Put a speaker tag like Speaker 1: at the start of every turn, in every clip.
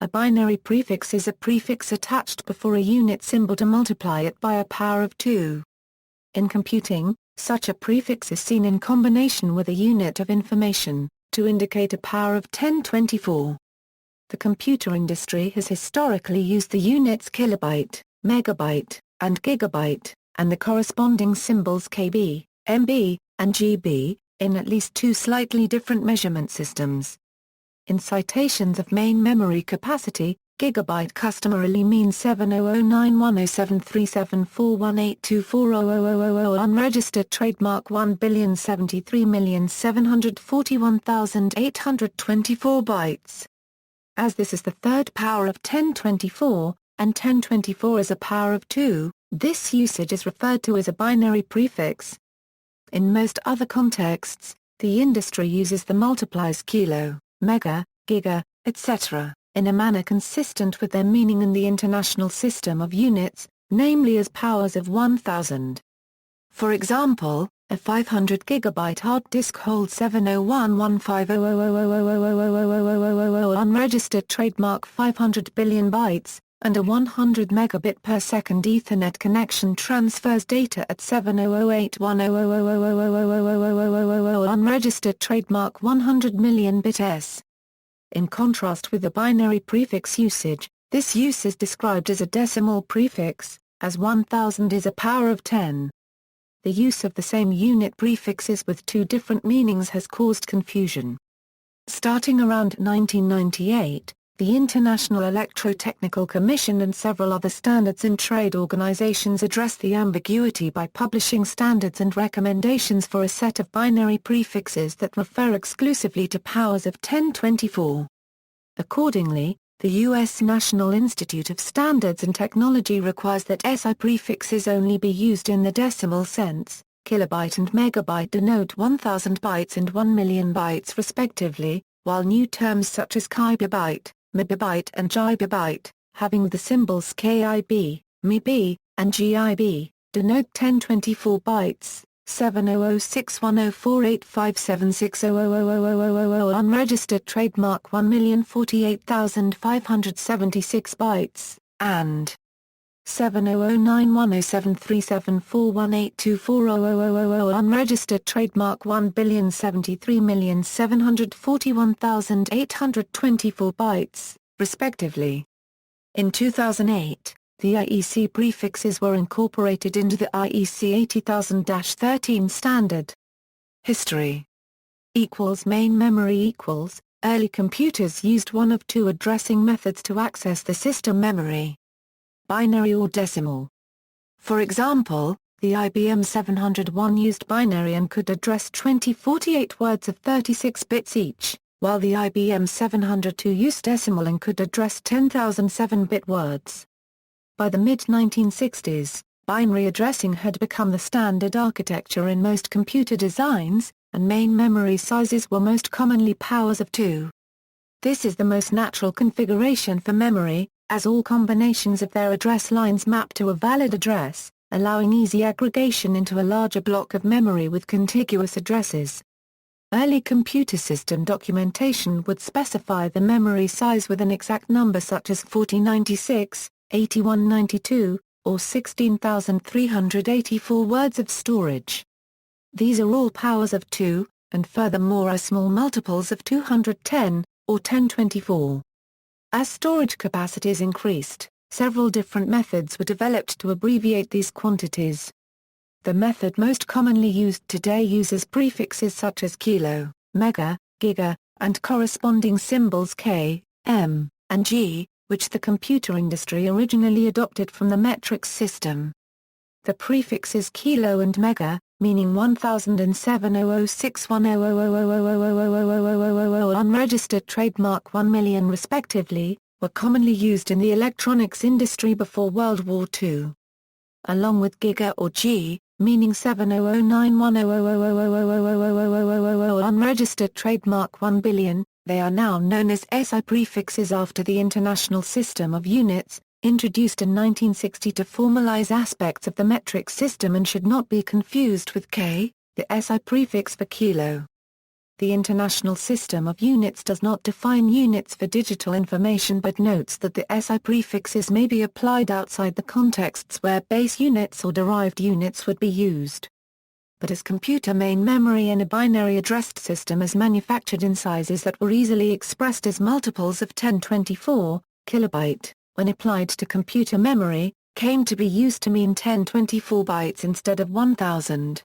Speaker 1: A binary prefix is a prefix attached before a unit symbol to multiply it by a power of 2. In computing, such a prefix is seen in combination with a unit of information, to indicate a power of 1024. The computer industry has historically used the units kilobyte, megabyte, and gigabyte, and the corresponding symbols KB, MB, and GB, in at least two slightly different measurement systems. In citations of main memory capacity, gigabyte customarily means 7009107374182400000. Unregistered trademark 1,073,741,824 bytes. As this is the third power of 1024, and 1024 is a power of 2, this usage is referred to as a binary prefix. In most other contexts, the industry uses the multipliers kilo, mega, giga, etc., in a manner consistent with their meaning in the International System of Units, namely as powers of 1000. For example, a 500 gigabyte hard disk holds 7011500000000 unregistered trademark 500 billion bytes, and a 100 megabit per second Ethernet connection transfers data at 70081000000 unregistered trademark 100 million bit s. In contrast with the binary prefix usage, this use is described as a decimal prefix, as 1000 is a power of 10. The use of the same unit prefixes with two different meanings has caused confusion. Starting around 1998, the International Electrotechnical Commission and several other standards and trade organizations addressed the ambiguity by publishing standards and recommendations for a set of binary prefixes that refer exclusively to powers of 1024. Accordingly, the U.S. National Institute of Standards and Technology requires that SI prefixes only be used in the decimal sense. Kilobyte and megabyte denote 1000 bytes and 1 million bytes respectively, while new terms such as kilobyte, megabyte and gigabyte, having the symbols KIB, MB, and GIB, denote 1024 bytes. 70061048576000000 unregistered trademark 1,048,576 bytes, and 7009107374182400000 unregistered trademark 1,073,741,824 bytes, respectively. In 2008, the Iec prefixes were incorporated into the Iec 80000-13 standard. History Main memory Early computers used one of two addressing methods to access the system memory: binary or decimal. For example, the IBM 701 used binary and could address 2048 words of 36 bits each, while the IBM 702 used decimal and could address 10,007-bit words. By the mid-1960s, binary addressing had become the standard architecture in most computer designs, and main memory sizes were most commonly powers of 2. This is the most natural configuration for memory, as all combinations of their address lines map to a valid address, allowing easy aggregation into a larger block of memory with contiguous addresses. Early computer system documentation would specify the memory size with an exact number such as 4096, 8192, or 16,384 words of storage. These are all powers of 2, and furthermore are small multiples of 210, or 1024. As storage capacities increased, several different methods were developed to abbreviate these quantities. The method most commonly used today uses prefixes such as kilo, mega, giga, and corresponding symbols K, M, and G, which the computer industry originally adopted from the metric system. The prefixes kilo and mega, meaning 1000 and 70061000000 unregistered trademark 1 million respectively, were commonly used in the electronics industry before World War II. Along with giga or G, meaning 70091000000 unregistered trademark 1 billion, they are now known as SI prefixes after the International System of Units, introduced in 1960 to formalize aspects of the metric system and should not be confused with K, the SI prefix for kilo. The International System of Units does not define units for digital information but notes that the SI prefixes may be applied outside the contexts where base units or derived units would be used. But as computer main memory in a binary addressed system is manufactured in sizes that were easily expressed as multiples of 1024, kilobyte, when applied to computer memory, came to be used to mean 1024 bytes instead of 1000.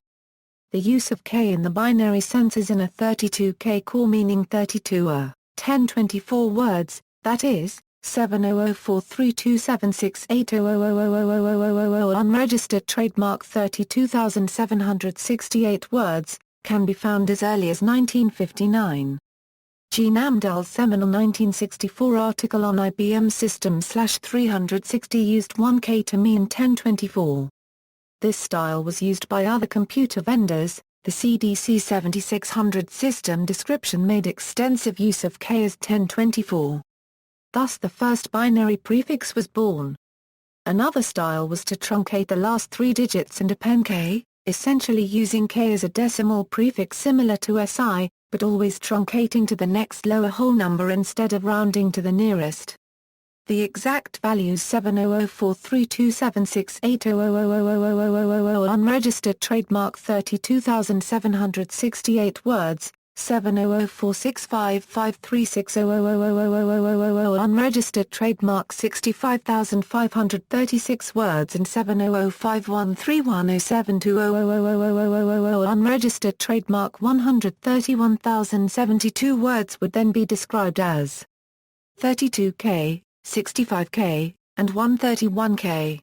Speaker 1: The use of K in the binary sense is in a 32K core meaning 32 or 1024 words, that is, 700432768000000 unregistered trademark 32,768 words, can be found as early as 1959. Gene Amdahl's seminal 1964 article on IBM System/360 used 1K to mean 1024. This style was used by other computer vendors. The CDC 7600 system description made extensive use of K as 1024. Thus the first binary prefix was born. Another style was to truncate the last three digits and append K, essentially using K as a decimal prefix similar to SI, but always truncating to the next lower whole number instead of rounding to the nearest. The exact values 700432768000000 unregistered trademark 32,768 words, 700465536000000 unregistered trademark 65,536 words and 700513107200000 unregistered trademark 131,072 words would then be described as 32K, 65K, and 131K.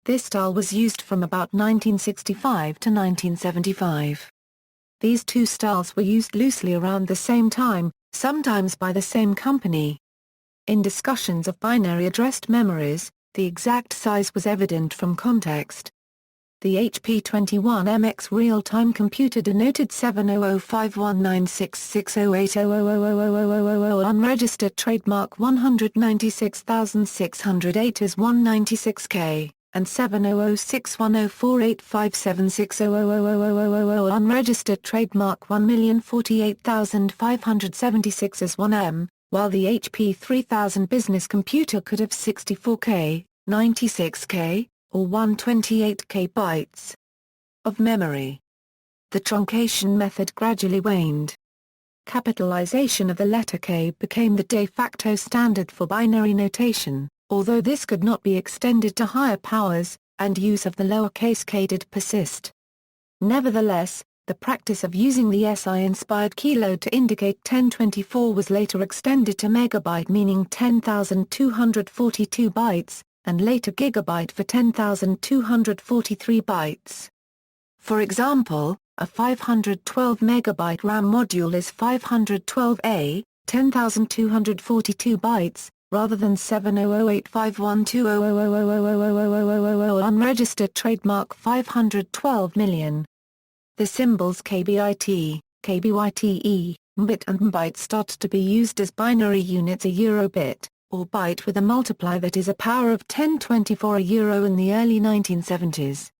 Speaker 1: This style was used from about 1965 to 1975. These two styles were used loosely around the same time, sometimes by the same company. In discussions of binary addressed memories, the exact size was evident from context. The HP 21MX real-time computer denoted 700519660800000 unregistered trademark 196,608 as 196K, and 70061048576000000 unregistered trademark 1,048,576 as 1M, while the HP 3000 business computer could have 64K, 96K, or 128K bytes of memory. The truncation method gradually waned. Capitalization of the letter K became the de facto standard for binary notation, although this could not be extended to higher powers, and use of the lowercase k did persist. Nevertheless, the practice of using the SI-inspired kilo to indicate 1024 was later extended to megabyte meaning 10,242 bytes, and later gigabyte for 10,243 bytes. For example, a 512 megabyte RAM module is 512A, 10,242 bytes, rather than 7008512000000 unregistered trademark 512 million. The symbols kbyte, kbyte, mbit and mbyte started to be used as binary units a eurobit, or byte with a multiply that is a power of 1024 a euro in the early 1970s.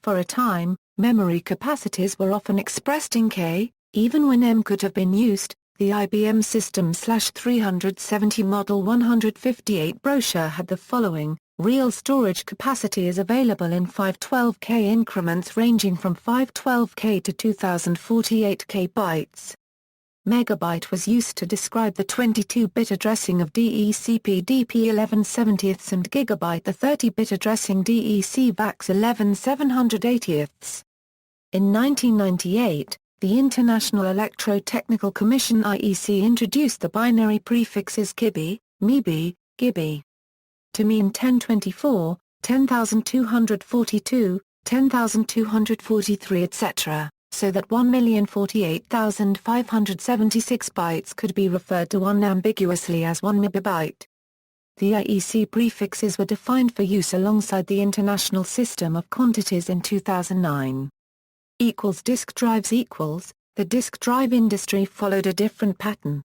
Speaker 1: For a time, memory capacities were often expressed in K, even when M could have been used. The IBM System/370 Model 158 brochure had the following: real storage capacity is available in 512K increments ranging from 512K to 2048K bytes. Megabyte was used to describe the 22-bit addressing of DECP-DP 11/70 and gigabyte the 30-bit addressing DEC-VAX 11/780. In 1998, the International Electrotechnical Commission (IEC) introduced the binary prefixes kibi, mibi, gibi to mean 1024, 10,242, 10,243 etc., so that 1,048,576 bytes could be referred to unambiguously as 1 megabyte. The Iec prefixes were defined for use alongside the International System of Quantities in 2009. Disk drives the disk drive industry followed a different pattern.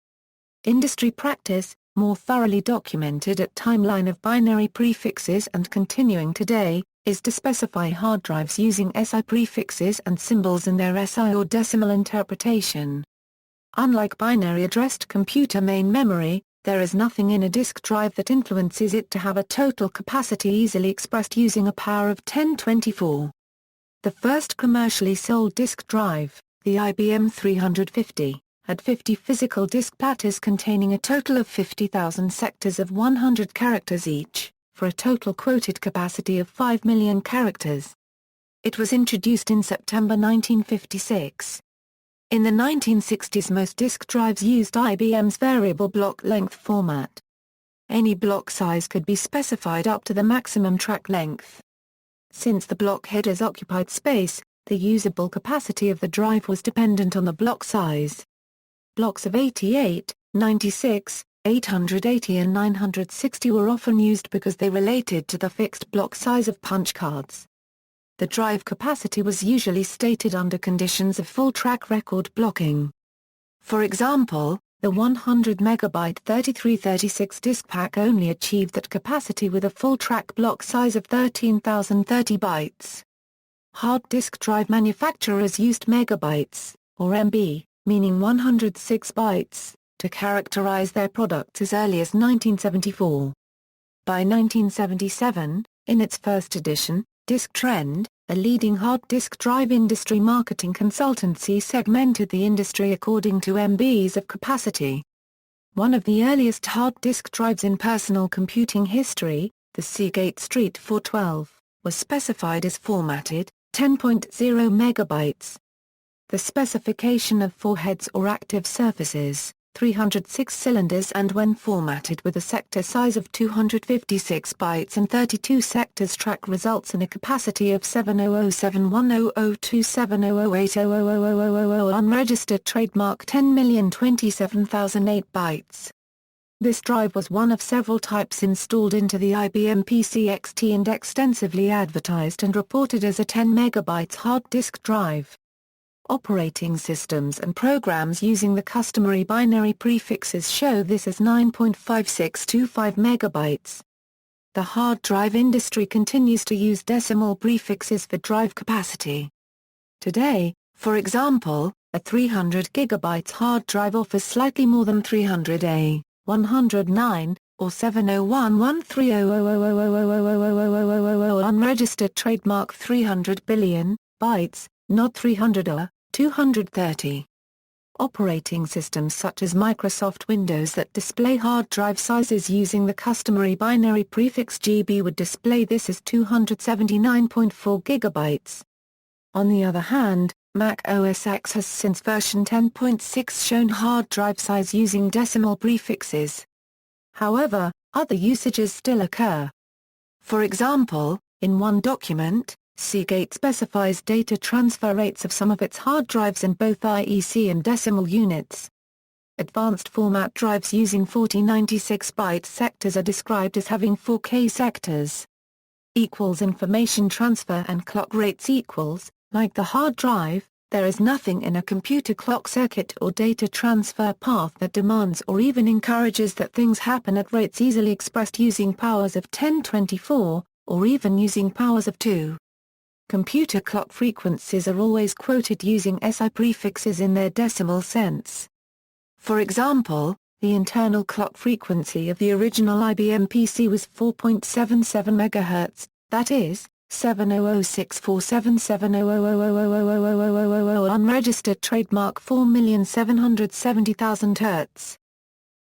Speaker 1: Industry practice, more thoroughly documented at timeline of binary prefixes and continuing today, is to specify hard drives using SI prefixes and symbols in their SI or decimal interpretation. Unlike binary addressed computer main memory, there is nothing in a disk drive that influences it to have a total capacity easily expressed using a power of 1024. The first commercially sold disk drive, the IBM 350, had 50 physical disk platters containing a total of 50,000 sectors of 100 characters each, for a total quoted capacity of 5 million characters. It was introduced in September 1956. In the 1960s, most disk drives used IBM's variable block length format. Any block size could be specified up to the maximum track length. Since the block headers occupied space, the usable capacity of the drive was dependent on the block size. Blocks of 88, 96, 880 and 960 were often used because they related to the fixed block size of punch cards. The drive capacity was usually stated under conditions of full track record blocking. For example, the 100 megabyte 3336 disk pack only achieved that capacity with a full track block size of 13,030 bytes. Hard disk drive manufacturers used megabytes, or MB, meaning 106 bytes, to characterize their products as early as 1974. By 1977, in its first edition, Disk Trend, a leading hard disk drive industry marketing consultancy, segmented the industry according to MBs of capacity. One of the earliest hard disk drives in personal computing history, the Seagate Street 412, was specified as formatted 10.0 megabytes. The specification of 4 heads or active surfaces, 306 cylinders, and when formatted with a sector size of 256 bytes and 32 sectors track results in a capacity of 70071002700800000 unregistered trademark 10,027,008 bytes. This drive was one of several types installed into the IBM PC XT and extensively advertised and reported as a 10 megabytes hard disk drive. Operating systems and programs using the customary binary prefixes show this as 9.5625 megabytes. The hard drive industry continues to use decimal prefixes for drive capacity. Today, for example, a 300 GB hard drive offers slightly more than 300A, 109, or 7011300000000 unregistered trademark 300 billion bytes, not 300A, 230. Operating systems such as Microsoft Windows that display hard drive sizes using the customary binary prefix GB would display this as 279.4 GB. On the other hand, Mac OS X has since version 10.6 shown hard drive size using decimal prefixes. However, other usages still occur. For example, in one document, Seagate specifies data transfer rates of some of its hard drives in both IEC and decimal units. Advanced format drives using 4096 byte sectors are described as having 4K sectors. Information transfer and clock rates equals, like the hard drive, there is nothing in a computer clock circuit or data transfer path that demands or even encourages that things happen at rates easily expressed using powers of 1024, or even using powers of 2. Computer clock frequencies are always quoted using SI prefixes in their decimal sense. For example, the internal clock frequency of the original IBM PC was 4.77 MHz, that is, 700647700000000 unregistered trademark 4,770,000 Hz.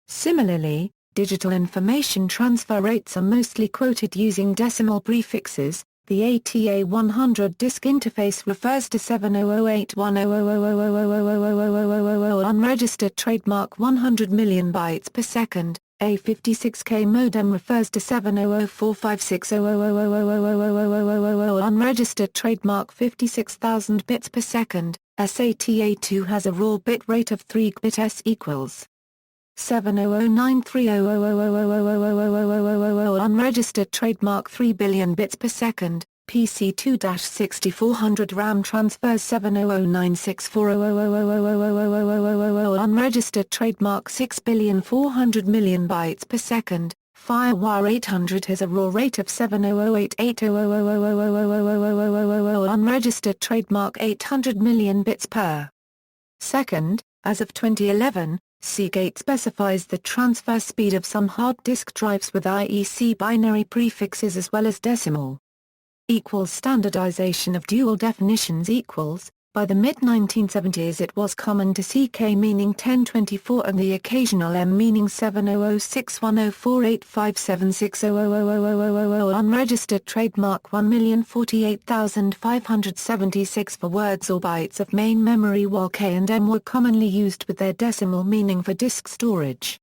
Speaker 1: Similarly, digital information transfer rates are mostly quoted using decimal prefixes. The ATA100 disk interface refers to 7008100000000 unregistered trademark 100 million bytes per second. A 56K modem refers to 7004560000000 unregistered trademark 56,000 bits per second. SATA2 has a raw bit rate of 3 bit S equals 70093000000 unregistered trademark 3 billion bits per second. PC2-6400 RAM transfers 7009640000000 unregistered trademark 6,400,000,000 bytes per second. FireWire 800 has a raw rate of 70088000000 unregistered trademark 800 million bits per second. As of 2011, Seagate specifies the transfer speed of some hard disk drives with IEC binary prefixes as well as decimal. Standardization of dual definitions equals. By the mid-1970s it was common to see K meaning 1024 and the occasional M meaning 70061048576000000 unregistered trademark 1,048,576 for words or bytes of main memory, while K and M were commonly used with their decimal meaning for disk storage.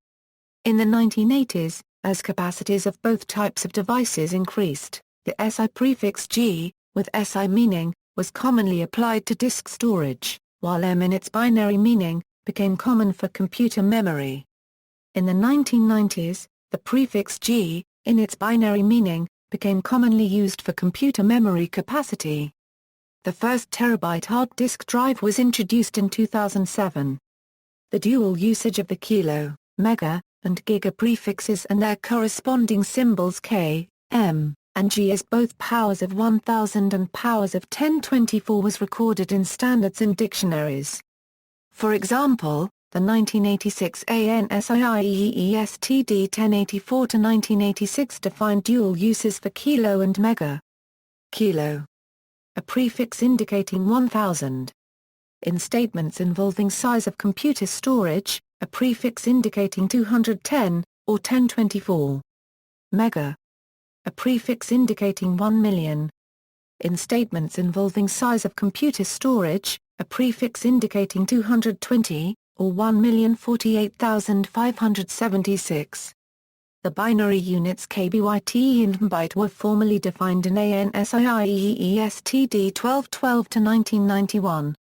Speaker 1: In the 1980s, as capacities of both types of devices increased, the SI prefix G, with SI meaning, was commonly applied to disk storage, while M in its binary meaning, became common for computer memory. In the 1990s, the prefix G, in its binary meaning, became commonly used for computer memory capacity. The first terabyte hard disk drive was introduced in 2007. The dual usage of the kilo, mega, and giga prefixes and their corresponding symbols K, M, and G as both powers of 1000 and powers of 1024 was recorded in standards and dictionaries. For example, the 1986 ANSI-IEEE-STD 1084-1986 defined dual uses for kilo and mega. Kilo. A prefix indicating 1000. In statements involving size of computer storage, a prefix indicating 210, or 1024. Mega. A prefix indicating 1 million. In statements involving size of computer storage, a prefix indicating 220, or 1,048,576. The binary units kbyte and byte were formally defined in ANSI-IEEE-STD 1212-1991.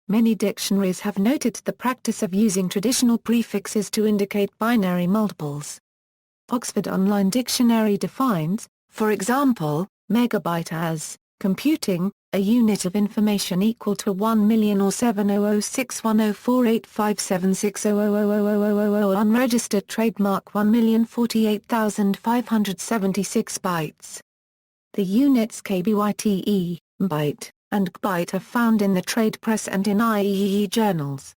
Speaker 1: Many dictionaries have noted the practice of using traditional prefixes to indicate binary multiples. Oxford Online Dictionary defines, for example, megabyte as computing, a unit of information equal to 1 million or 70061048576000000 unregistered trademark 1,048,576 bytes. The units kbyte, byte, and gbyte are found in the trade press and in IEEE journals.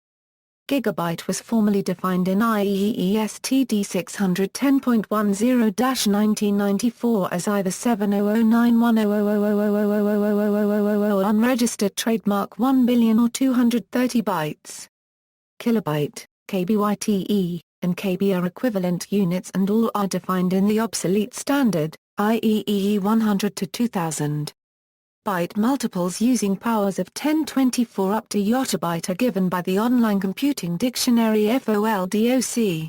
Speaker 1: Gigabyte was formally defined in IEEE STD 610.10-1994 as either 7009100000000 unregistered trademark 1 billion or 230 bytes. Kilobyte, kbyte, and kb are equivalent units and all are defined in the obsolete standard, IEEE 100-2000. Byte multiples using powers of 1024 up to yottabyte are given by the Online Computing Dictionary FOLDOC.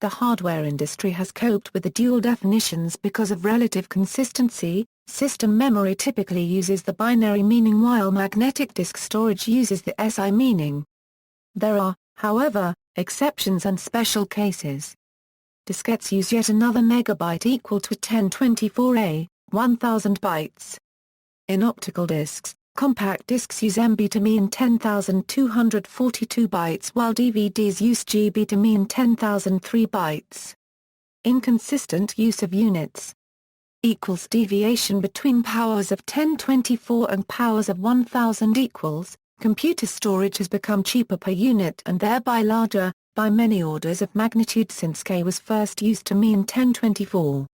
Speaker 1: The hardware industry has coped with the dual definitions because of relative consistency. System memory typically uses the binary meaning while magnetic disk storage uses the SI meaning. There are, however, exceptions and special cases. Diskettes use yet another megabyte equal to 1024A, 1000 bytes. In optical discs, compact discs use MB to mean 10,242 bytes while DVDs use GB to mean 10,003 bytes. Inconsistent use of units. Deviation between powers of 1024 and powers of 1000 equals, computer storage has become cheaper per unit and thereby larger, by many orders of magnitude since K was first used to mean 1024.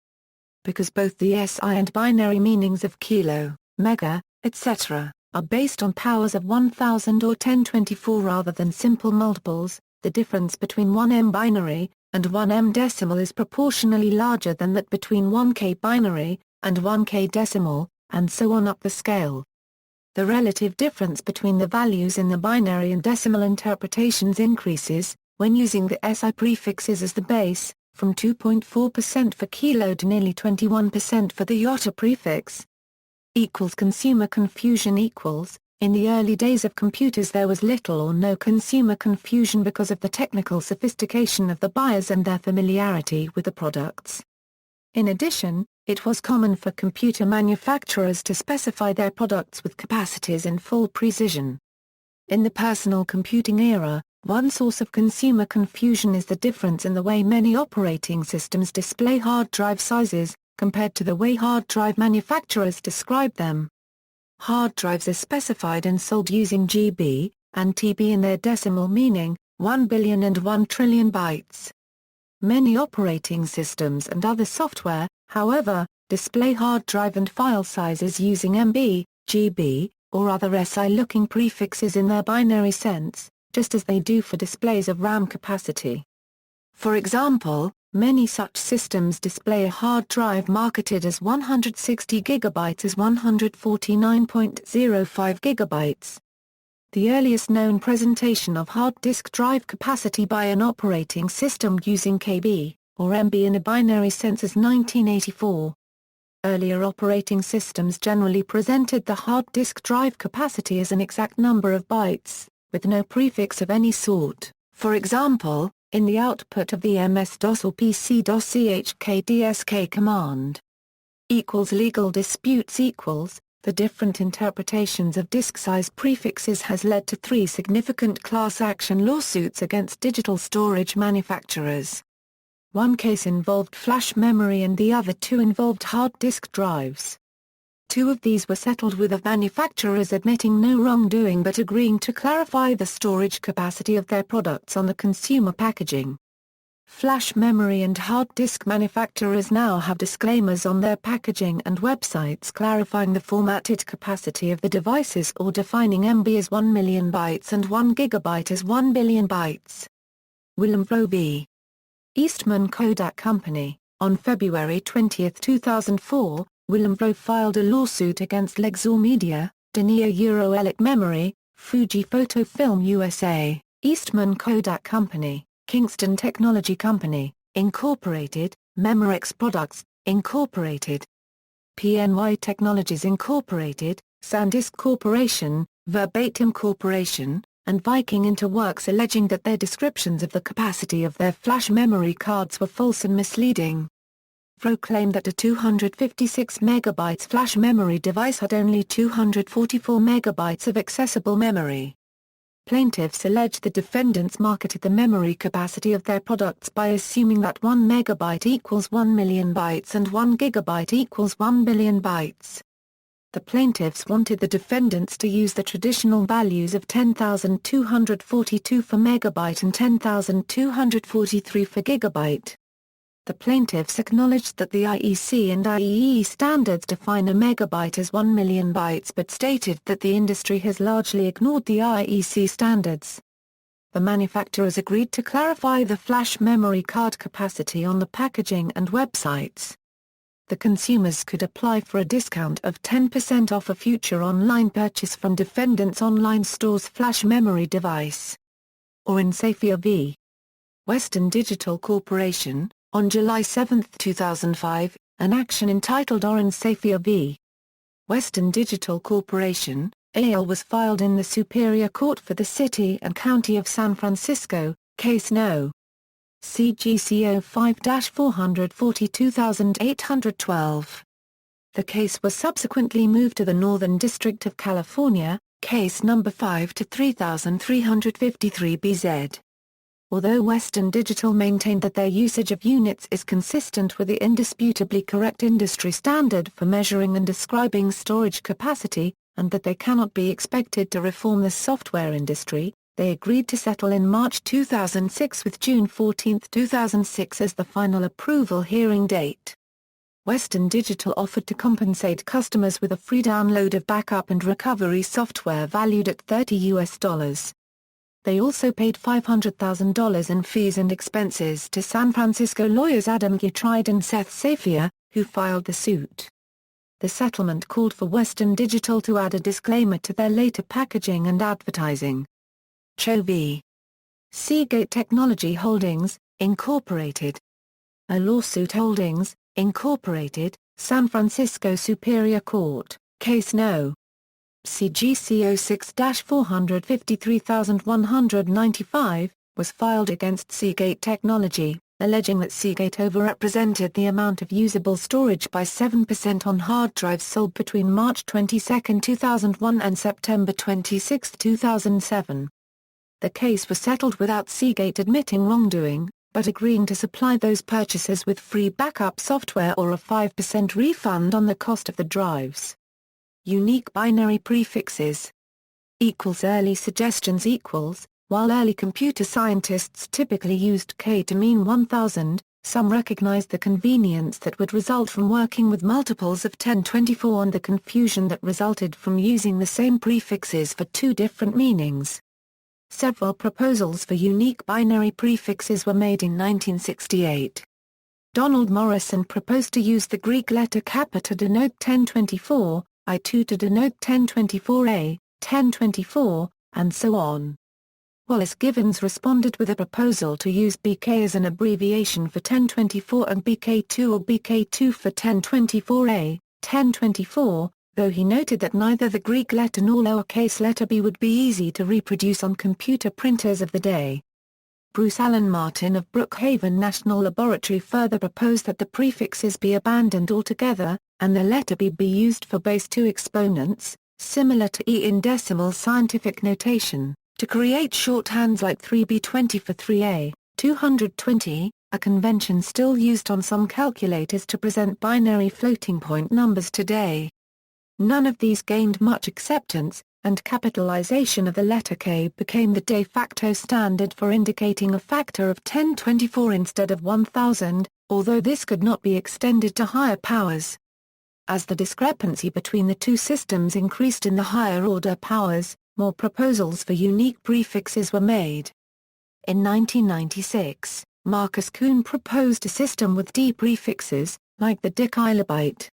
Speaker 1: Because both the SI and binary meanings of kilo, mega, etc., are based on powers of 1000 or 1024 rather than simple multiples, the difference between 1M binary and 1M decimal is proportionally larger than that between 1K binary and 1K decimal, and so on up the scale. The relative difference between the values in the binary and decimal interpretations increases, when using the SI prefixes as the base, from 2.4% for kilo to nearly 21% for the yotta prefix. Consumer confusion equals. In the early days of computers there was little or no consumer confusion because of the technical sophistication of the buyers and their familiarity with the products. In addition, it was common for computer manufacturers to specify their products with capacities in full precision. In the personal computing era, one source of consumer confusion is the difference in the way many operating systems display hard drive sizes, compared to the way hard drive manufacturers describe them. Hard drives are specified and sold using GB and TB in their decimal meaning, 1 billion and 1 trillion bytes. Many operating systems and other software, however, display hard drive and file sizes using MB, GB, or other SI-looking prefixes in their binary sense, just as they do for displays of RAM capacity. For example, many such systems display a hard drive marketed as 160 GB as 149.05 GB. The earliest known presentation of hard disk drive capacity by an operating system using KB, or MB in a binary sense is 1984. Earlier operating systems generally presented the hard disk drive capacity as an exact number of bytes, with no prefix of any sort. For example, in the output of the MS-DOS or PC-DOS chkdsk command. Legal disputes the different interpretations of disk size prefixes has led to 3 significant class action lawsuits against digital storage manufacturers. One case involved flash memory and the other 2 involved hard disk drives. 2 of these were settled with the manufacturers admitting no wrongdoing but agreeing to clarify the storage capacity of their products on the consumer packaging. Flash memory and hard disk manufacturers now have disclaimers on their packaging and websites clarifying the formatted capacity of the devices or defining MB as 1 million bytes and 1 gigabyte as 1 billion bytes. Willem v. Eastman Kodak Company. On February 20, 2004, Willem filed a lawsuit against Lexor Media, Denia Electronic Memory, Fuji Photo Film USA, Eastman Kodak Company, Kingston Technology Company, Incorporated, Memorex Products, Incorporated, PNY Technologies Incorporated, SanDisk Corporation, Verbatim Corporation, and Viking Interworks alleging that their descriptions of the capacity of their flash memory cards were false and misleading. Fro claimed that a 256 MB flash memory device had only 244 MB of accessible memory. Plaintiffs alleged the defendants marketed the memory capacity of their products by assuming that 1 MB equals 1 million bytes and 1 GB equals 1 billion bytes. The plaintiffs wanted the defendants to use the traditional values of 10,242 for megabyte and 10,243 for gigabyte. The plaintiffs acknowledged that the IEC and IEEE standards define a megabyte as 1 million bytes but stated that the industry has largely ignored the IEC standards. The manufacturers agreed to clarify the flash memory card capacity on the packaging and websites. The consumers could apply for a discount of 10% off a future online purchase from defendants' online store's flash memory device. Or Safia v. Western Digital Corporation. On July 7, 2005, an action entitled Oren Safia v. Western Digital Corporation, AL was filed in the Superior Court for the City and County of San Francisco, case No. CGCO 5-442812. The case was subsequently moved to the Northern District of California, case number 5-3353BZ. Although Western Digital maintained that their usage of units is consistent with the indisputably correct industry standard for measuring and describing storage capacity, and that they cannot be expected to reform the software industry, they agreed to settle in March 2006 with June 14, 2006 as the final approval hearing date. Western Digital offered to compensate customers with a free download of backup and recovery software valued at $30. They also paid $500,000 in fees and expenses to San Francisco lawyers Adam Getride and Seth Safia, who filed the suit. The settlement called for Western Digital to add a disclaimer to their later packaging and advertising. Cho v. Seagate Technology Holdings, Incorporated. A lawsuit Holdings, Incorporated, San Francisco Superior Court, case No. CGCO 6-453195, was filed against Seagate Technology, alleging that Seagate overrepresented the amount of usable storage by 7% on hard drives sold between March 22, 2001 and September 26, 2007. The case was settled without Seagate admitting wrongdoing, but agreeing to supply those purchasers with free backup software or a 5% refund on the cost of the drives. Unique binary prefixes. Early suggestions While early computer scientists typically used K to mean 1000, some recognized the convenience that would result from working with multiples of 1024 and the confusion that resulted from using the same prefixes for two different meanings. Several proposals for unique binary prefixes were made in 1968. Donald Morrison proposed to use the Greek letter kappa to denote 1024, I2 to denote 1024A, 1024, and so on. Wallace Givens responded with a proposal to use BK as an abbreviation for 1024 and BK2 or BK2 for 1024A, 1024, though he noted that neither the Greek letter nor lowercase letter b would be easy to reproduce on computer printers of the day. Bruce Allen Martin of Brookhaven National Laboratory further proposed that the prefixes be abandoned altogether, and the letter b be used for base 2 exponents, similar to E in decimal scientific notation, to create shorthands like 3b20 for 3a, 220, a convention still used on some calculators to present binary floating-point numbers today. None of these gained much acceptance, and capitalization of the letter K became the de facto standard for indicating a factor of 1024 instead of 1000, although this could not be extended to higher powers. As the discrepancy between the two systems increased in the higher-order powers, more proposals for unique prefixes were made. In 1996, Marcus Kuhn proposed a system with D prefixes, like the kilobyte.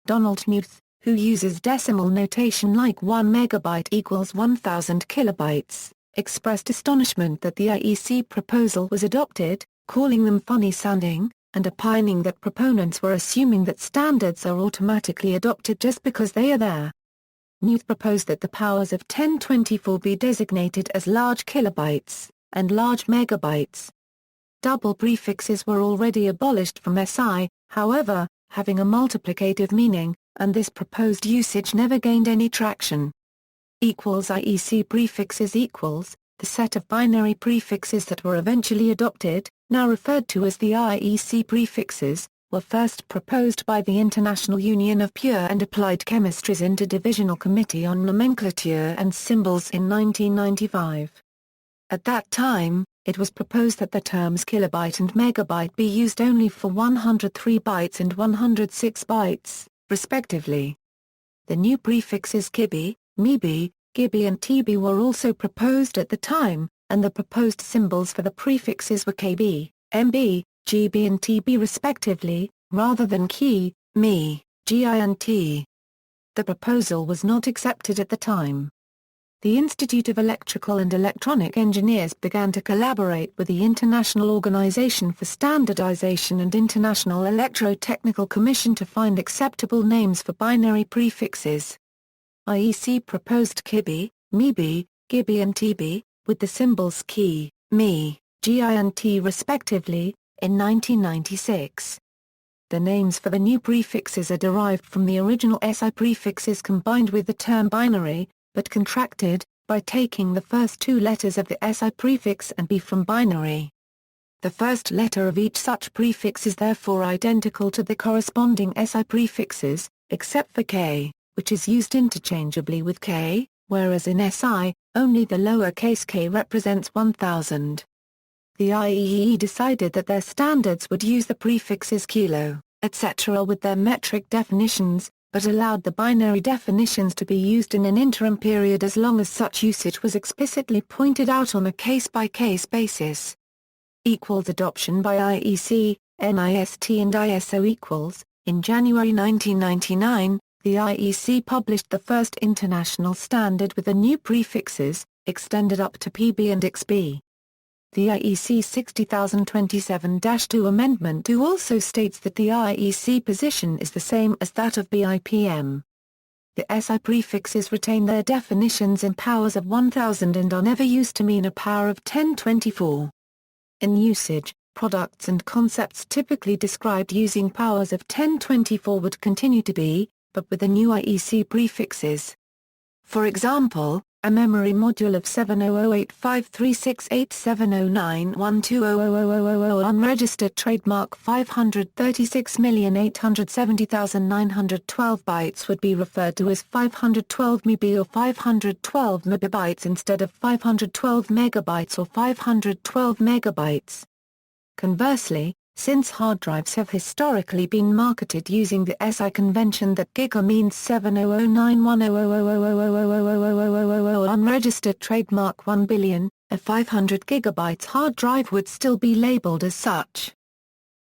Speaker 1: Donald Knuth, who uses decimal notation like 1 megabyte equals 1000 kilobytes, expressed astonishment that the IEC proposal was adopted, calling them funny-sounding, and opining that proponents were assuming that standards are automatically adopted just because they are there. Knuth proposed that the powers of 1024 be designated as large kilobytes, and large megabytes. Double prefixes were already abolished from SI, however, having a multiplicative meaning, and this proposed usage never gained any traction. Iec prefixes equals, the set of binary prefixes that were eventually adopted, now referred to as the Iec prefixes, were first proposed by the International Union of Pure and Applied Chemistry's Interdivisional Committee on Nomenclature and Symbols in 1995. At that time, it was proposed that the terms kilobyte and megabyte be used only for 103 bytes and 106 bytes, respectively. The new prefixes kibi, mebi, gibi and tb were also proposed at the time, and the proposed symbols for the prefixes were kb, mb, gb and tb respectively, rather than ki, mi, gi and t. The proposal was not accepted at the time. The Institute of Electrical and Electronic Engineers began to collaborate with the International Organization for Standardization and International Electrotechnical Commission to find acceptable names for binary prefixes. IEC proposed kibi, mebi, gibi and tb, with the symbols ki, mi, gi and t respectively, in 1996. The names for the new prefixes are derived from the original SI prefixes combined with the term binary, but contracted, by taking the first two letters of the SI prefix and B from binary. The first letter of each such prefix is therefore identical to the corresponding SI prefixes, except for K, which is used interchangeably with K, whereas in SI, only the lowercase k represents 1000. The IEEE decided that their standards would use the prefixes kilo, etc. with their metric definitions, but allowed the binary definitions to be used in an interim period as long as such usage was explicitly pointed out on a case-by-case basis. Adoption by IEC, NIST and ISO . In January 1999, the IEC published the first international standard with the new prefixes, extended up to PB and XB. The IEC 60027-2 Amendment 2 also states that the IEC position is the same as that of BIPM. The SI prefixes retain their definitions in powers of 1000 and are never used to mean a power of 1024. In usage, products and concepts typically described using powers of 1024 would continue to be, but with the new IEC prefixes. For example, A memory module of 70085368709120000 unregistered trademark 536,870,912 bytes would be referred to as 512 MB or 512 megabytes instead of 512 megabytes or 512 megabytes. Conversely, since hard drives have historically been marketed using the SI convention that giga means 70091000000 unregistered trademark 1 billion, a 500 gigabytes hard drive would still be labeled as such.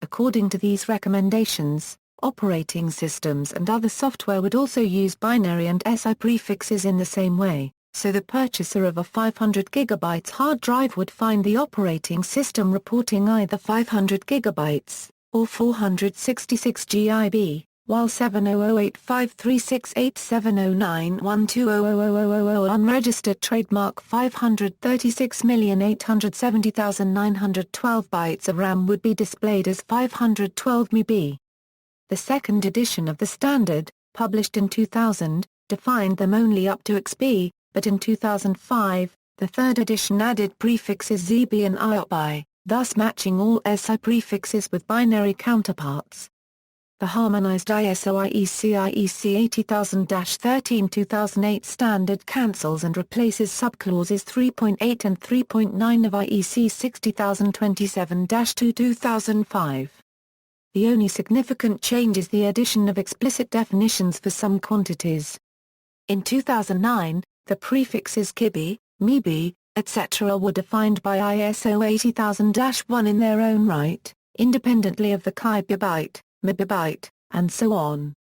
Speaker 1: According to these recommendations, operating systems and other software would also use binary and SI prefixes in the same way, so the purchaser of a 500 gigabytes hard drive would find the operating system reporting either 500 gigabytes, or 466 GB, while 70085368709120000 unregistered trademark 536,870,912 bytes of RAM would be displayed as 512 MB. The second edition of the standard, published in 2000, defined them only up to XB, but in 2005, the third edition added prefixes ZB and IOP, thus matching all SI prefixes with binary counterparts. The harmonized ISO IEC 80000-13 2008 standard cancels and replaces subclauses 3.8 and 3.9 of IEC 60027-2 2005. The only significant change is the addition of explicit definitions for some quantities. In 2009, the prefixes kibi, mibi, etc. were defined by ISO 80000-1 in their own right, independently of the kilobyte, megabyte, and so on.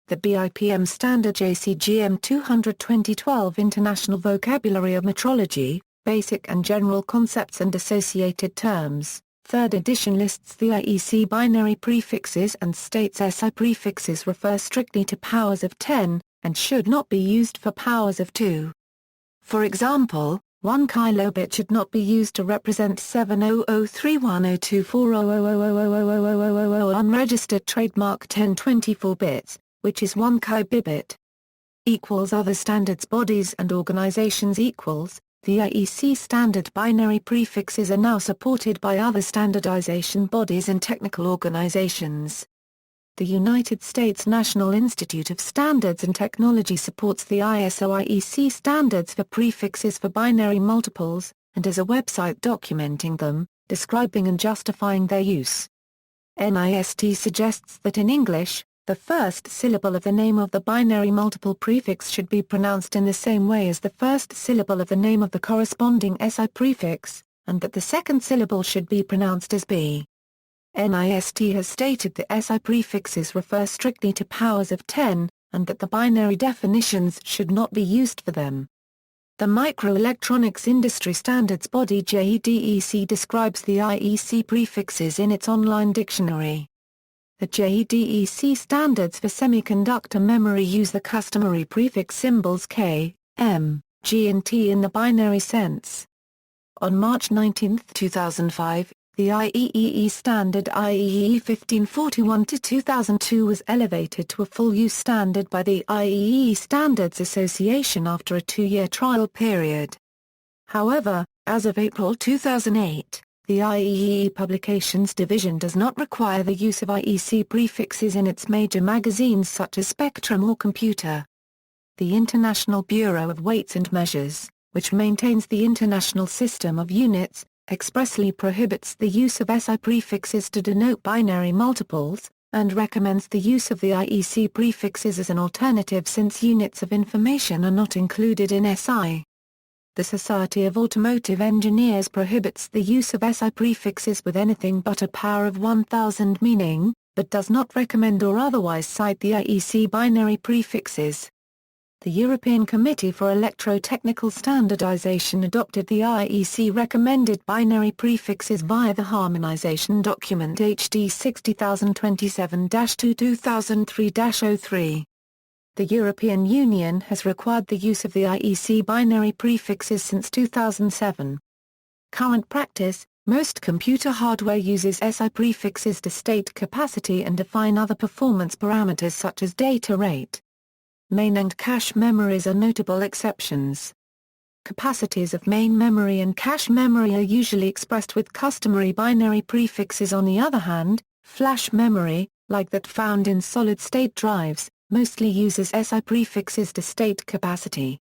Speaker 1: The BIPM standard JCGM 200-2012 International Vocabulary of Metrology, Basic and General Concepts and Associated Terms, third edition lists the IEC binary prefixes and states SI prefixes refer strictly to powers of 10, and should not be used for powers of 2. For example, 1 kilobit should not be used to represent 700310240000000 unregistered trademark 1024 bits, which is 1 kbit. Equals other standards bodies and organizations equals, the IEC standard binary prefixes are now supported by other standardization bodies and technical organizations. The United States National Institute of Standards and Technology supports the ISO IEC standards for prefixes for binary multiples, and has a website documenting them, describing and justifying their use. NIST suggests that in English, the first syllable of the name of the binary multiple prefix should be pronounced in the same way as the first syllable of the name of the corresponding SI prefix, and that the second syllable should be pronounced as B. NIST has stated that SI prefixes refer strictly to powers of 10, and that the binary definitions should not be used for them. The microelectronics industry standards body JEDEC describes the IEC prefixes in its online dictionary. The JEDEC standards for semiconductor memory use the customary prefix symbols K, M, G and T in the binary sense. On March 19, 2005, the IEEE standard IEEE 1541-2002 was elevated to a full-use standard by the IEEE Standards Association after a 2-year trial period. However, as of April 2008, the IEEE Publications Division does not require the use of IEC prefixes in its major magazines such as Spectrum or Computer. The International Bureau of Weights and Measures, which maintains the International System of Units, expressly prohibits the use of SI prefixes to denote binary multiples, and recommends the use of the IEC prefixes as an alternative since units of information are not included in SI. The Society of Automotive Engineers prohibits the use of SI prefixes with anything but a power of 1000 meaning, but does not recommend or otherwise cite the IEC binary prefixes. The European Committee for Electrotechnical Standardization adopted the IEC recommended binary prefixes via the harmonization document HD 60027-2 2003-03. The European Union has required the use of the IEC binary prefixes since 2007. Current practice, most computer hardware uses SI prefixes to state capacity and define other performance parameters such as data rate. Main and cache memories are notable exceptions. Capacities of main memory and cache memory are usually expressed with customary binary prefixes. On the other hand, flash memory, like that found in solid-state drives, mostly uses SI prefixes to state capacity.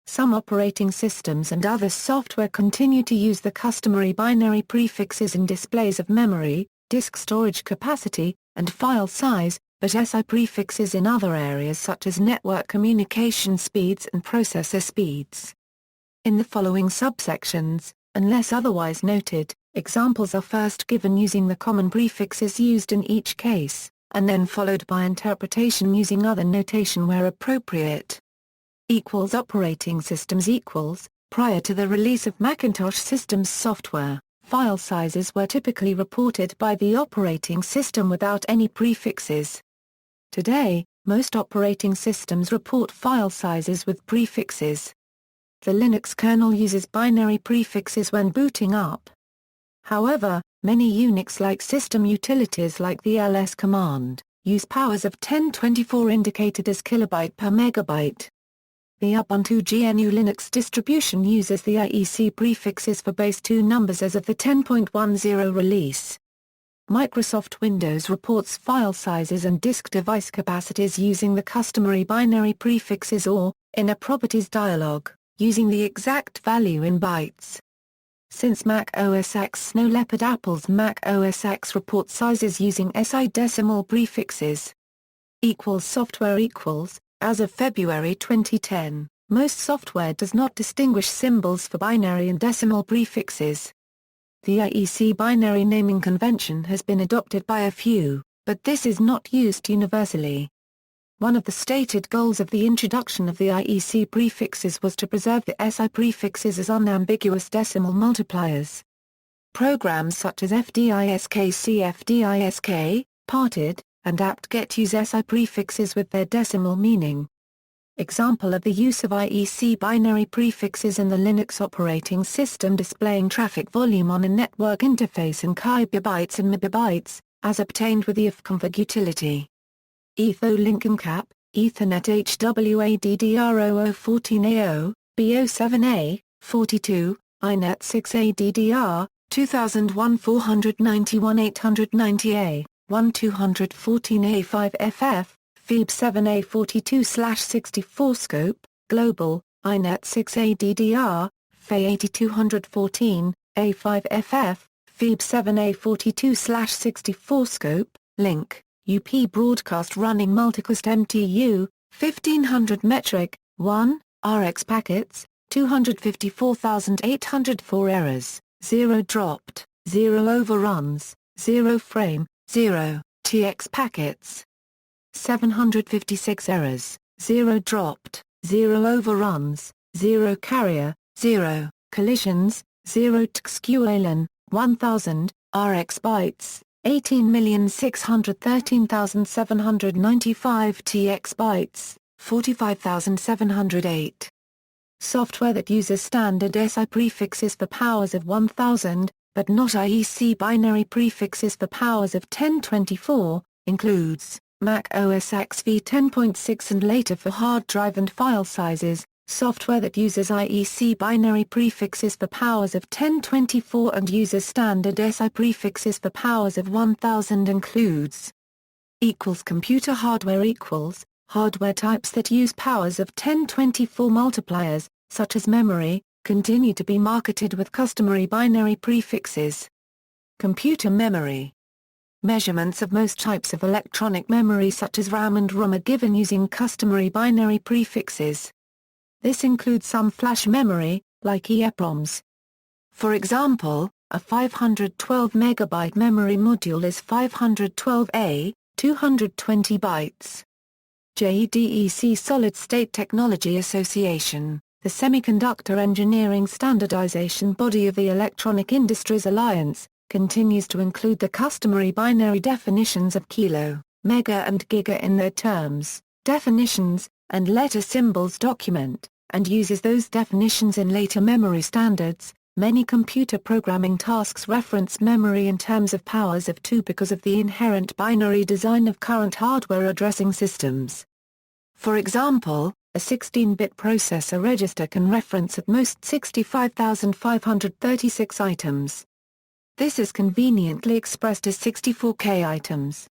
Speaker 1: Some operating systems and other software continue to use the customary binary prefixes in displays of memory, disk storage capacity, and file size, but SI prefixes in other areas such as network communication speeds and processor speeds. In the following subsections, unless otherwise noted, examples are first given using the common prefixes used in each case, and then followed by interpretation using other notation where appropriate. Operating systems prior to the release of Macintosh systems software, file sizes were typically reported by the operating system without any prefixes. Today, most operating systems report file sizes with prefixes. The Linux kernel uses binary prefixes when booting up. However, many Unix-like system utilities like the ls command, use powers of 1024 indicated as kilobyte per megabyte. The Ubuntu GNU Linux distribution uses the IEC prefixes for base 2 numbers as of the 10.10 release. Microsoft Windows reports file sizes and disk device capacities using the customary binary prefixes or, in a properties dialog, using the exact value in bytes. Since Mac OS X Snow Leopard, Apple's Mac OS X reports sizes using SI decimal prefixes. Software as of February 2010, most software does not distinguish symbols for binary and decimal prefixes. The IEC binary naming convention has been adopted by a few, but this is not used universally. One of the stated goals of the introduction of the IEC prefixes was to preserve the SI prefixes as unambiguous decimal multipliers. Programs such as FDISK, Parted, and apt-get use SI prefixes with their decimal meaning. Example of the use of IEC binary prefixes in the Linux operating system displaying traffic volume on a network interface in kilobytes and megabytes, as obtained with the ifconfig utility. Etho-link-encap, Ethernet HWADDR0014AO, B07A, 42, INET 6ADDR, 2001 491 890A, 1214A5FF, Phoebe 7A42/64 scope, global, INET 6ADDR, FA8214, A5FF, Phoebe 7A42/64 scope, link, UP broadcast running multicast MTU, 1500 metric, 1, RX packets, 254,804 errors, 0 dropped, 0 overruns, 0 frame, 0, TX packets. 756 errors, 0 dropped, 0 overruns, 0 carrier, 0, collisions, 0 txqln, 1000, RX bytes, 18,613,795 TX bytes, 45,708. Software that uses standard SI prefixes for powers of 1000, but not IEC binary prefixes for powers of 1024, includes Mac OS X v10.6 and later for hard drive and file sizes. Software that uses IEC binary prefixes for powers of 1024 and uses standard SI prefixes for powers of 1000 includes computer hardware hardware types that use powers of 1024 multipliers, such as memory, continue to be marketed with customary binary prefixes. Computer memory. Measurements of most types of electronic memory such as RAM and ROM are given using customary binary prefixes. This includes some flash memory, like EEPROMs. For example, a 512 megabyte memory module is 512A, 220 bytes. JEDEC Solid State Technology Association, the semiconductor engineering standardization body of the Electronic Industries Alliance, continues to include the customary binary definitions of kilo, mega and giga in their terms, definitions, and letter symbols document, and uses those definitions in later memory standards. Many computer programming tasks reference memory in terms of powers of 2 because of the inherent binary design of current hardware addressing systems. For example, a 16-bit processor register can reference at most 65,536 items. This is conveniently expressed as 64K items.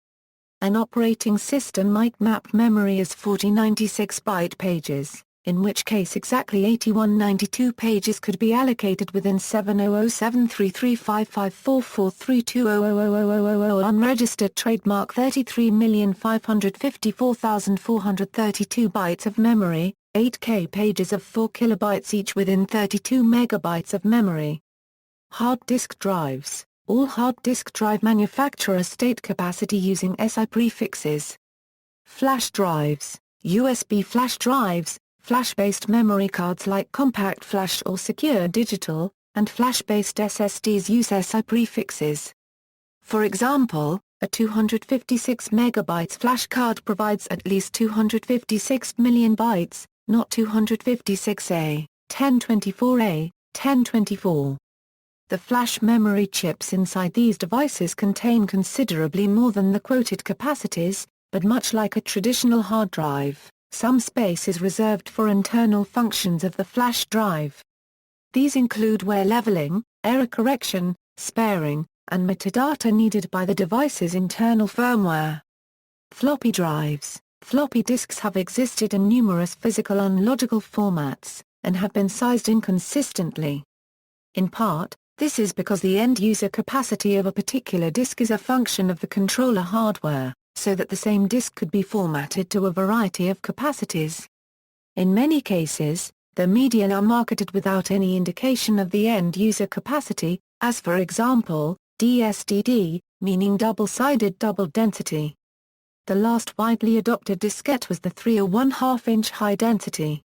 Speaker 1: An operating system might map memory as 4096-byte pages, in which case exactly 8192 pages could be allocated within 70073355443200000 unregistered trademark 33,554,432 bytes of memory, 8K pages of 4 kilobytes each within 32 megabytes of memory. Hard disk drives. All hard disk drive manufacturers state capacity using SI prefixes. Flash drives, USB flash drives, flash-based memory cards like compact flash or secure digital, and flash-based SSDs use SI prefixes. For example, a 256 megabytes flash card provides at least 256 million bytes, not 256A, 1024A, 1024. The flash memory chips inside these devices contain considerably more than the quoted capacities, but much like a traditional hard drive, some space is reserved for internal functions of the flash drive. These include wear leveling, error correction, sparing, and metadata needed by the device's internal firmware. Floppy drives. Floppy disks have existed in numerous physical and logical formats, and have been sized inconsistently. In part, this is because the end-user capacity of a particular disk is a function of the controller hardware, so that the same disk could be formatted to a variety of capacities. In many cases, the media are marketed without any indication of the end-user capacity, as for example, DSDD, meaning double-sided double-density. The last widely adopted diskette was the 3 1/2-inch high-density.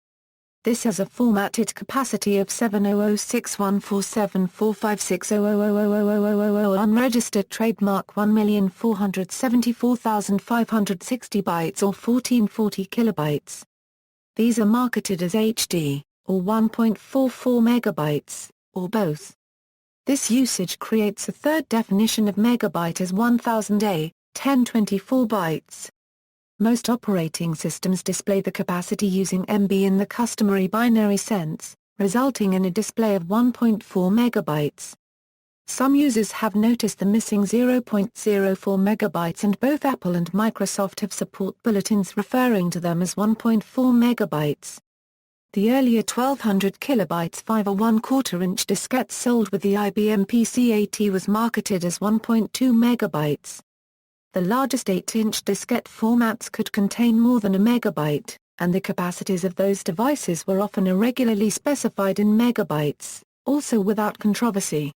Speaker 1: This has a formatted capacity of 700614745600000 unregistered trademark 1,474,560 bytes or 1440 kilobytes. These are marketed as HD, or 1.44 megabytes, or both. This usage creates a third definition of megabyte as 1000A, 1024 bytes. Most operating systems display the capacity using MB in the customary binary sense, resulting in a display of 1.4 megabytes. Some users have noticed the missing 0.04 megabytes, and both Apple and Microsoft have support bulletins referring to them as 1.4 megabytes. The earlier 1200 kilobytes 5 1/4-inch diskettes sold with the IBM PC-AT was marketed as 1.2 megabytes. The largest 8-inch diskette formats could contain more than a megabyte, and the capacities of those devices were often irregularly specified in megabytes, also without controversy.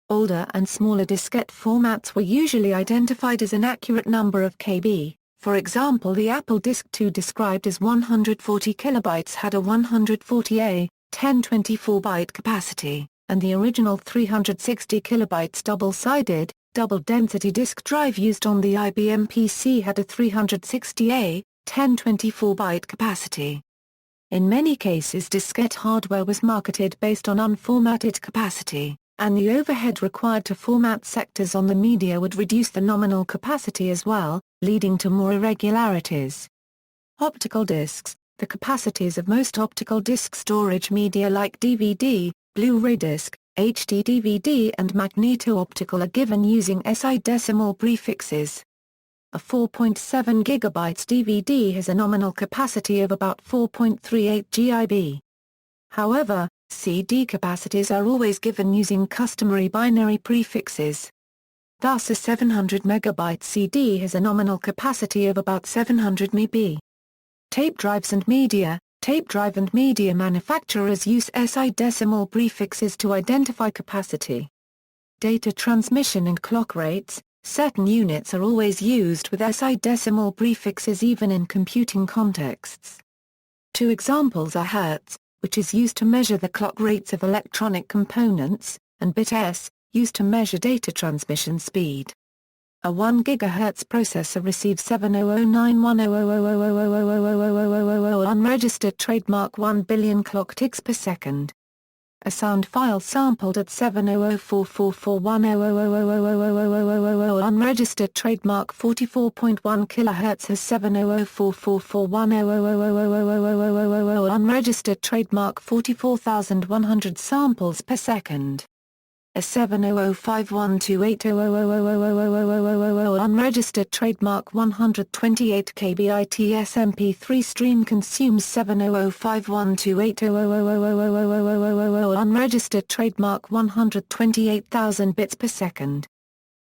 Speaker 1: Older and smaller diskette formats were usually identified as an accurate number of KB. For example, the Apple Disk II described as 140 kilobytes had a 140A, 1024-byte capacity, and the original 360 kilobytes double-sided, double-density disk drive used on the IBM PC had a 360A, 1024-byte capacity. In many cases, diskette hardware was marketed based on unformatted capacity, and the overhead required to format sectors on the media would reduce the nominal capacity as well, leading to more irregularities. Optical discs. The capacities of most optical disc storage media like DVD, Blu-ray disc, HD DVD and magneto-optical are given using SI decimal prefixes. A 4.7 GB DVD has a nominal capacity of about 4.38 GB. However, CD capacities are always given using customary binary prefixes. Thus a 700 MB CD has a nominal capacity of about 700 MB. Tape drives and media. Tape drive and media manufacturers use SI decimal prefixes to identify capacity. Data transmission and clock rates. Certain units are always used with SI decimal prefixes even in computing contexts. Two examples are Hertz, which is used to measure the clock rates of electronic components, and bit S, used to measure data transmission speed. A 1 GHz processor receives 70091000000 unregistered trademark 1 billion clock ticks per second. A sound file sampled at 7004441000000 unregistered trademark 44.1 kHz has 7004441000000 unregistered trademark 44,100 samples per second. A 7005128000000 unregistered trademark 128 kbyte SMP3 stream consumes 7005128000000 unregistered trademark 128,000 bits per second.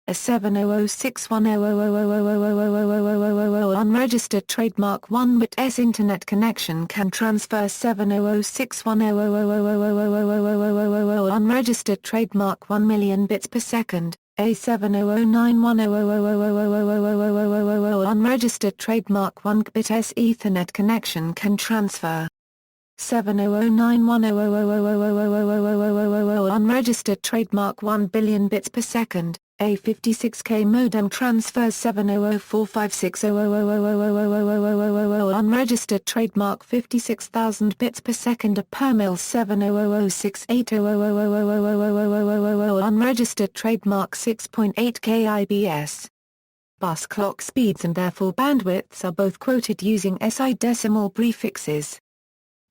Speaker 1: A 70061000000 unregistered trademark 1-bit Internet connection can transfer 70061000000 unregistered trademark 1 million bits per second. A 70091000000 unregistered trademark 1-bit Ethernet connection can transfer 70091000000 unregistered trademark 1 billion bits per second. A 56K modem transfers 70045600000 unregistered trademark 56,000 bits per second. A permil 70068000000 unregistered trademark 6.8 kbps. Bus clock speeds and therefore bandwidths are both quoted using SI decimal prefixes.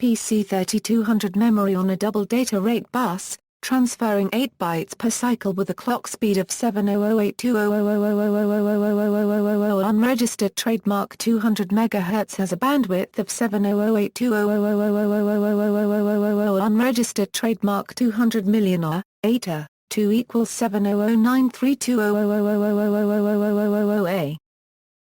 Speaker 1: PC 3200 memory on a double data rate bus, transferring 8 bytes per cycle with a clock speed of 70082000000 unregistered trademark 200 MHz has a bandwidth of 70082000000 unregistered trademark 200 million 8 2 equals 70093200000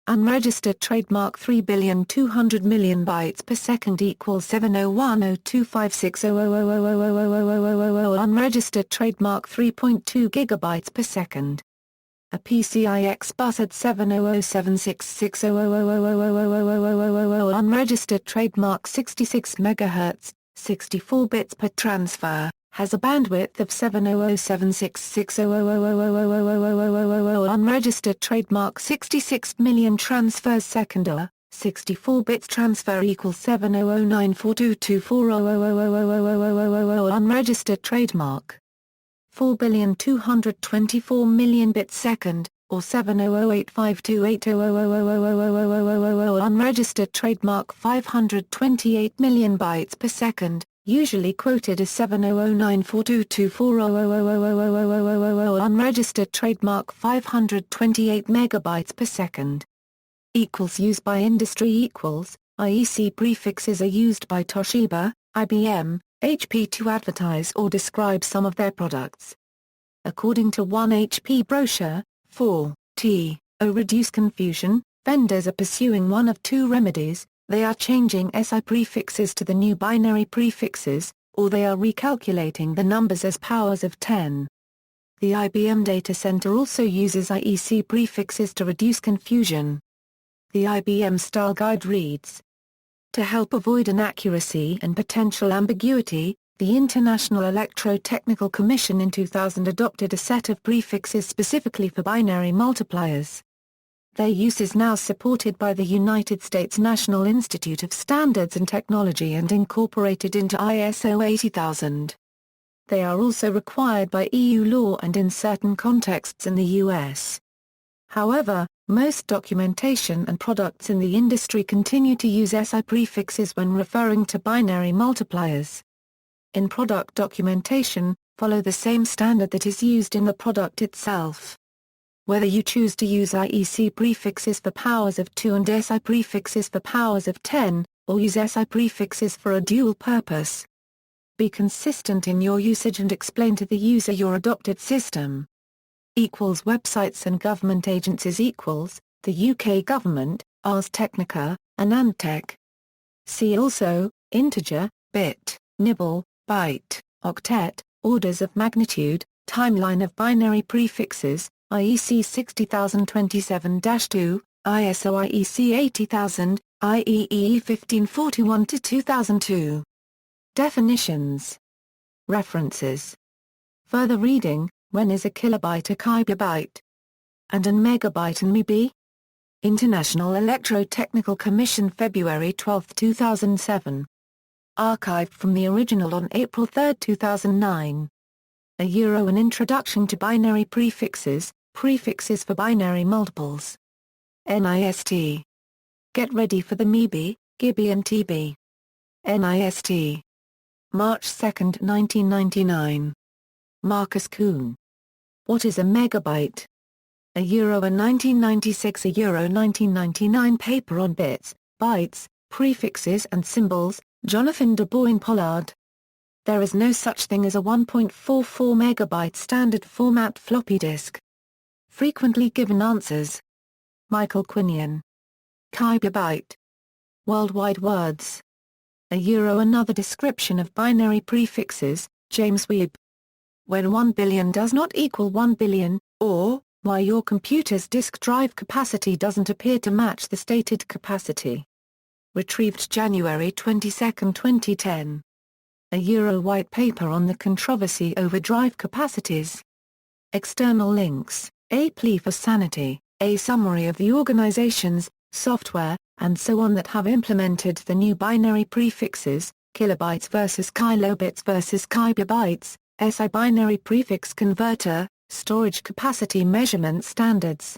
Speaker 1: unregistered trademark 3,200,000,000 bytes per second equals 7010256000000 unregistered trademark 3.2 gigabytes per second. A PCIX bus at 70076600000 unregistered trademark 66 MHz, 64 bits per transfer, has a bandwidth of 70076600000 unregistered trademark 66 million transfers second. 64 bits transfer equals 7009422400000 unregistered trademark 4,224,000,000 bits second, or 70085280000 unregistered trademark 528 million bytes per second, usually quoted as 7009422400000 unregistered trademark 528 megabytes per second. Equals used by industry equals, Iec prefixes are used by Toshiba, IBM, HP to advertise or describe some of their products. According to one HP brochure, 4.0 reduce confusion, vendors are pursuing one of two remedies. They are changing SI prefixes to the new binary prefixes, or they are recalculating the numbers as powers of 10. The IBM data center also uses Iec prefixes to reduce confusion. The IBM style guide reads: to help avoid inaccuracy and potential ambiguity, the International Electrotechnical Commission in 2000 adopted a set of prefixes specifically for binary multipliers. Their use is now supported by the United States National Institute of Standards and Technology and incorporated into ISO 80000. They are also required by EU law and in certain contexts in the US. However, most documentation and products in the industry continue to use SI prefixes when referring to binary multipliers. In product documentation, follow the same standard that is used in the product itself. Whether you choose to use Iec prefixes for powers of 2 and SI prefixes for powers of 10, or use SI prefixes for a dual purpose. Be consistent in your usage and explain to the user your adopted system. Equals websites and government agencies equals, the UK government, Ars Technica, and Antec. See also, integer, bit, nibble, byte, octet, orders of magnitude, timeline of binary prefixes, IEC 60027-2, ISO IEC 80000, IEEE 1541-2002. Definitions. References. Further reading, when is a kilobyte a gigabyte? And an megabyte an MB? International Electrotechnical Commission February 12, 2007. archived from the original on April 3, 2009. An introduction to binary prefixes, prefixes for binary multiples. NIST. Get ready for the MeB, Gibby and TB. NIST. March 2, 1999. Marcus Kuhn. What is a megabyte? A 1996 A 1999 paper on bits, bytes, prefixes and symbols, Jonathan de Boyne-Pollard. There is no such thing as a 1.44 megabyte standard format floppy disk. Frequently given answers. Michael Quinion. Kilobyte. Worldwide words. Another description of binary prefixes, James Webb. When 1 billion does not equal 1 billion, or, why your computer's disk drive capacity doesn't appear to match the stated capacity. Retrieved January 22, 2010. White paper on the controversy over drive capacities. External links, a plea for sanity, a summary of the organizations, software, and so on that have implemented the new binary prefixes, kilobytes versus kilobits versus kilobytes, SI binary prefix converter, storage capacity measurement standards.